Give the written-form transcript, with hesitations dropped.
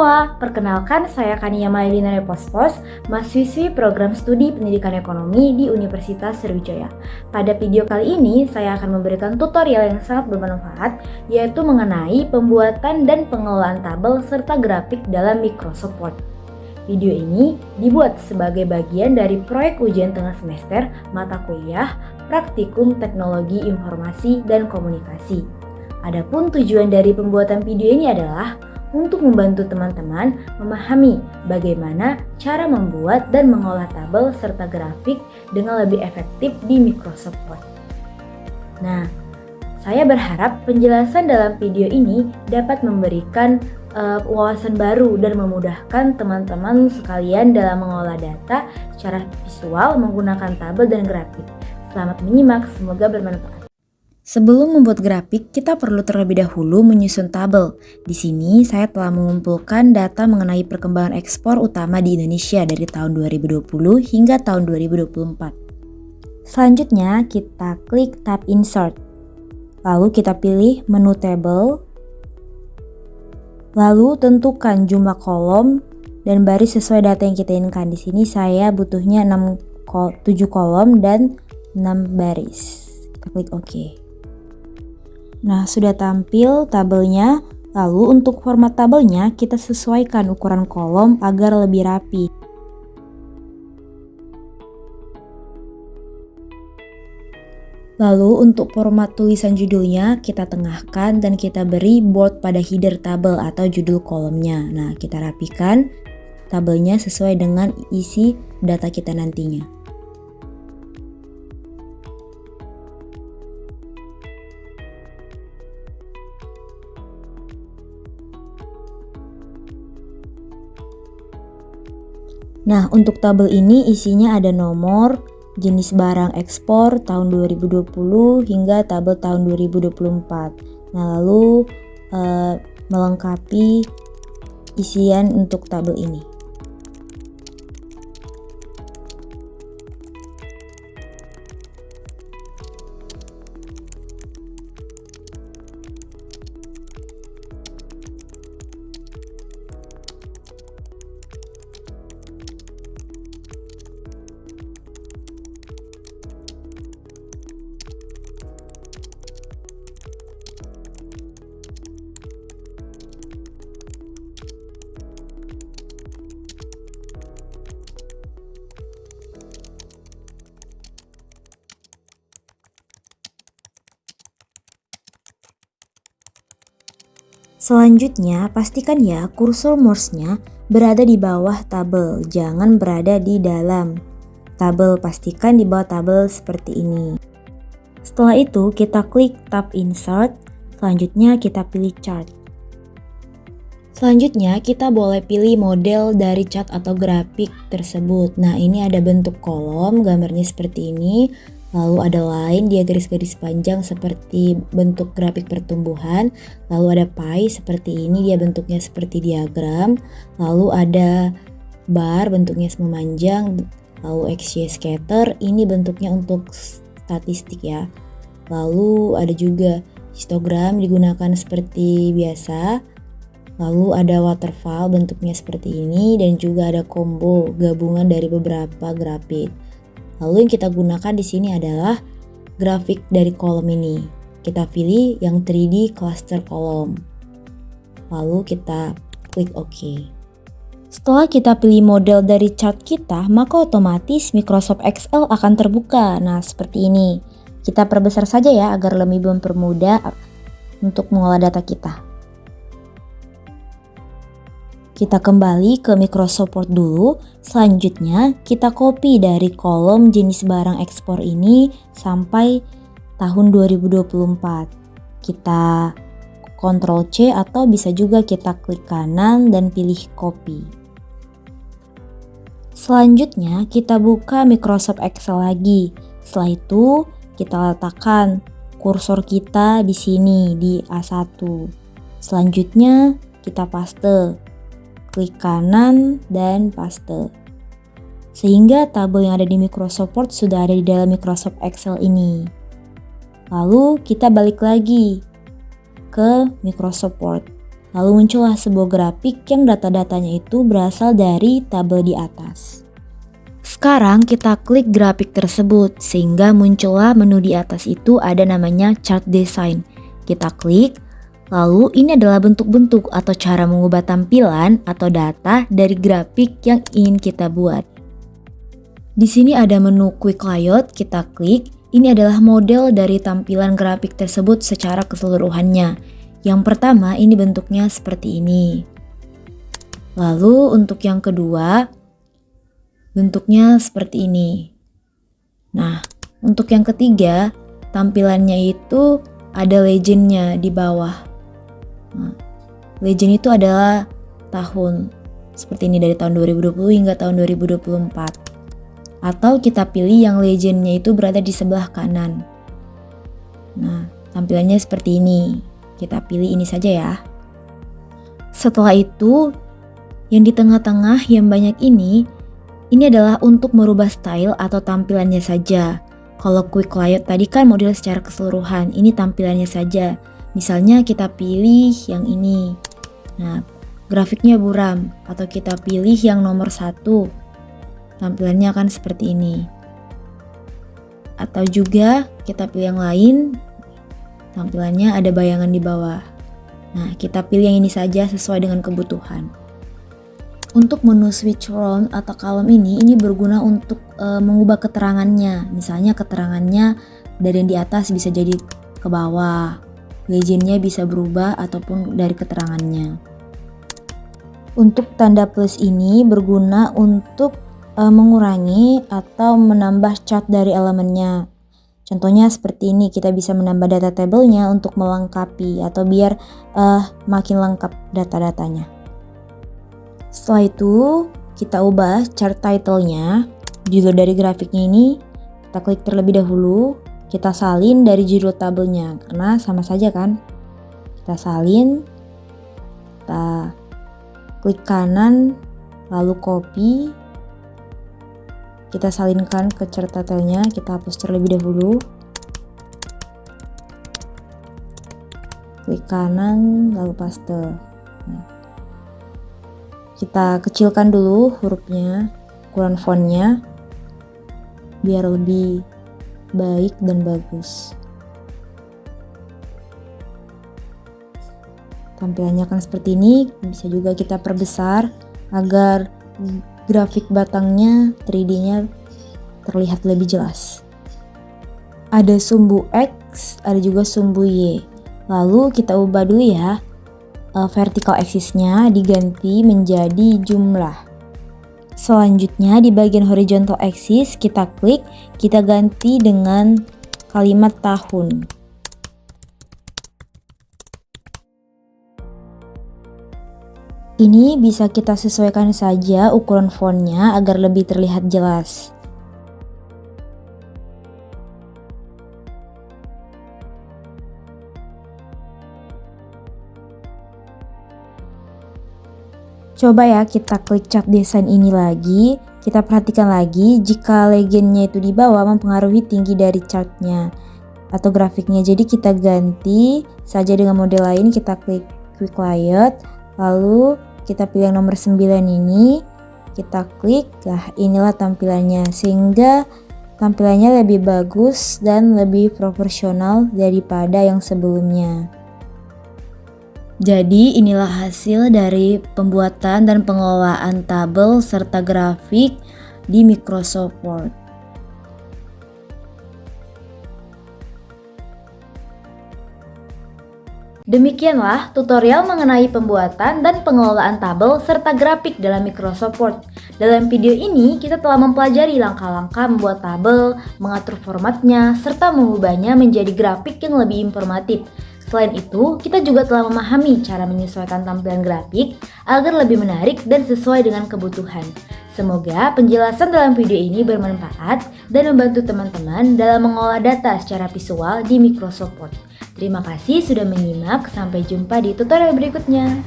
semua, perkenalkan saya Kania Mailina Pospos, mahasiswi program studi pendidikan ekonomi di Universitas Sriwijaya. Pada video kali ini, saya akan memberikan tutorial yang sangat bermanfaat, yaitu mengenai pembuatan dan pengelolaan tabel serta grafik dalam Microsoft Word. Video ini dibuat sebagai bagian dari proyek ujian tengah semester mata kuliah Praktikum Teknologi Informasi dan Komunikasi. Adapun tujuan dari pembuatan video ini adalah untuk membantu teman-teman memahami bagaimana cara membuat dan mengolah tabel serta grafik dengan lebih efektif di Microsoft Word. Nah, saya berharap penjelasan dalam video ini dapat memberikan wawasan baru dan memudahkan teman-teman sekalian dalam mengolah data secara visual menggunakan tabel dan grafik. Selamat menyimak, semoga bermanfaat. Sebelum membuat grafik, kita perlu terlebih dahulu menyusun tabel. Di sini saya telah mengumpulkan data mengenai perkembangan ekspor utama di Indonesia dari tahun 2020 hingga tahun 2024. Selanjutnya, kita klik tab Insert. Lalu kita pilih menu Table. Lalu tentukan jumlah kolom dan baris sesuai data yang kita inginkan. Di sini saya butuhnya 7 kolom dan 6 baris. Kita klik OK. Nah, sudah tampil tabelnya. Lalu untuk format tabelnya kita sesuaikan ukuran kolom agar lebih rapi. Lalu untuk format tulisan judulnya kita tengahkan dan kita beri bold pada header tabel atau judul kolomnya. Nah, kita rapikan tabelnya sesuai dengan isi data kita nantinya. Nah, untuk tabel ini isinya ada nomor, jenis barang ekspor tahun 2020 hingga tabel tahun 2024. Nah, lalu melengkapi isian untuk tabel ini. Selanjutnya, pastikan ya kursor mouse-nya berada di bawah tabel, jangan berada di dalam tabel. Pastikan di bawah tabel seperti ini. Setelah itu, kita klik tab Insert. Selanjutnya, kita pilih Chart. Selanjutnya, kita boleh pilih model dari chart atau grafik tersebut. Nah, ini ada bentuk kolom, gambarnya seperti ini. Lalu ada line, dia garis-garis panjang seperti bentuk grafik pertumbuhan. Lalu ada pie seperti ini, dia bentuknya seperti diagram. Lalu ada bar, bentuknya memanjang. Lalu XY scatter, ini bentuknya untuk statistik ya. Lalu ada juga histogram, digunakan seperti biasa. Lalu ada waterfall, bentuknya seperti ini. Dan juga ada combo, gabungan dari beberapa grafik. Lalu yang kita gunakan di sini adalah grafik dari kolom ini. Kita pilih yang 3D cluster kolom. Lalu kita klik OK. Setelah kita pilih model dari chart kita, maka otomatis Microsoft Excel akan terbuka. Nah, seperti ini. Kita perbesar saja ya agar lebih mempermudah untuk mengolah data kita. Kita kembali ke Microsoft Word dulu. Selanjutnya kita copy dari kolom jenis barang ekspor ini sampai tahun 2024. Kita Ctrl C atau bisa juga kita klik kanan dan pilih copy. Selanjutnya kita buka Microsoft Excel lagi. Setelah itu kita letakkan kursor kita di sini di A1. Selanjutnya kita paste. Klik kanan dan paste. Sehingga tabel yang ada di Microsoft Word sudah ada di dalam Microsoft Excel ini. Lalu kita balik lagi ke Microsoft Word. Lalu muncullah sebuah grafik yang data-datanya itu berasal dari tabel di atas. Sekarang kita klik grafik tersebut sehingga muncullah menu di atas itu ada namanya chart design. Kita klik, lalu ini adalah bentuk-bentuk atau cara mengubah tampilan atau data dari grafik yang ingin kita buat. Di sini ada menu quick layout, kita klik. Ini adalah model dari tampilan grafik tersebut secara keseluruhannya. Yang pertama ini bentuknya seperti ini. Lalu untuk yang kedua bentuknya seperti ini. Nah, untuk yang ketiga tampilannya itu ada legendnya di bawah. Nah, legend itu adalah tahun. Seperti ini dari tahun 2020 hingga tahun 2024. Atau kita pilih yang legendnya itu berada di sebelah kanan. Nah, tampilannya seperti ini. Kita pilih ini saja ya. Setelah itu, yang di tengah-tengah yang banyak ini adalah untuk merubah style atau tampilannya saja. Kalau quick layout tadi kan model secara keseluruhan, ini tampilannya saja. Misalnya kita pilih yang ini. Nah, grafiknya buram atau kita pilih yang nomor 1. Tampilannya akan seperti ini. Atau juga kita pilih yang lain. Tampilannya ada bayangan di bawah. Nah, kita pilih yang ini saja sesuai dengan kebutuhan. Untuk menu switch round atau column ini berguna untuk mengubah keterangannya. Misalnya keterangannya dari yang di atas bisa jadi ke bawah. Legendnya bisa berubah ataupun dari keterangannya. Untuk tanda plus ini berguna untuk mengurangi atau menambah chart dari elemennya. Contohnya seperti ini, kita bisa menambah data tabelnya untuk melengkapi atau biar makin lengkap data-datanya. Setelah itu, kita ubah chart title-nya, judul dari grafiknya ini, kita klik terlebih dahulu, kita salin dari judul tabelnya, karena sama saja kan. Kita salin, kita klik kanan, lalu copy, kita salinkan ke chart title-nya, kita hapus terlebih dahulu. Klik kanan, lalu paste. Nah, kita kecilkan dulu hurufnya, ukuran fontnya, biar lebih baik dan bagus. Tampilannya akan seperti ini, bisa juga kita perbesar agar grafik batangnya 3D-nya terlihat lebih jelas. Ada sumbu X, ada juga sumbu Y. Lalu kita ubah dulu ya. Vertical axis-nya diganti menjadi jumlah. Selanjutnya di bagian horizontal axis kita klik, kita ganti dengan kalimat tahun. Ini bisa kita sesuaikan saja ukuran fontnya agar lebih terlihat jelas. Coba ya kita klik chart design ini lagi, kita perhatikan lagi jika legendnya itu di bawah mempengaruhi tinggi dari chartnya atau grafiknya. Jadi kita ganti saja dengan model lain, kita klik quick layout, lalu kita pilih yang nomor 9 ini, kita klik, nah inilah tampilannya, sehingga tampilannya lebih bagus dan lebih proporsional daripada yang sebelumnya. Jadi inilah hasil dari pembuatan dan pengelolaan tabel serta grafik di Microsoft Word. Demikianlah tutorial mengenai pembuatan dan pengelolaan tabel serta grafik dalam Microsoft Word. Dalam video ini kita telah mempelajari langkah-langkah membuat tabel, mengatur formatnya, serta mengubahnya menjadi grafik yang lebih informatif. Selain itu, kita juga telah memahami cara menyesuaikan tampilan grafik agar lebih menarik dan sesuai dengan kebutuhan. Semoga penjelasan dalam video ini bermanfaat dan membantu teman-teman dalam mengolah data secara visual di Microsoft Word. Terima kasih sudah menyimak, sampai jumpa di tutorial berikutnya.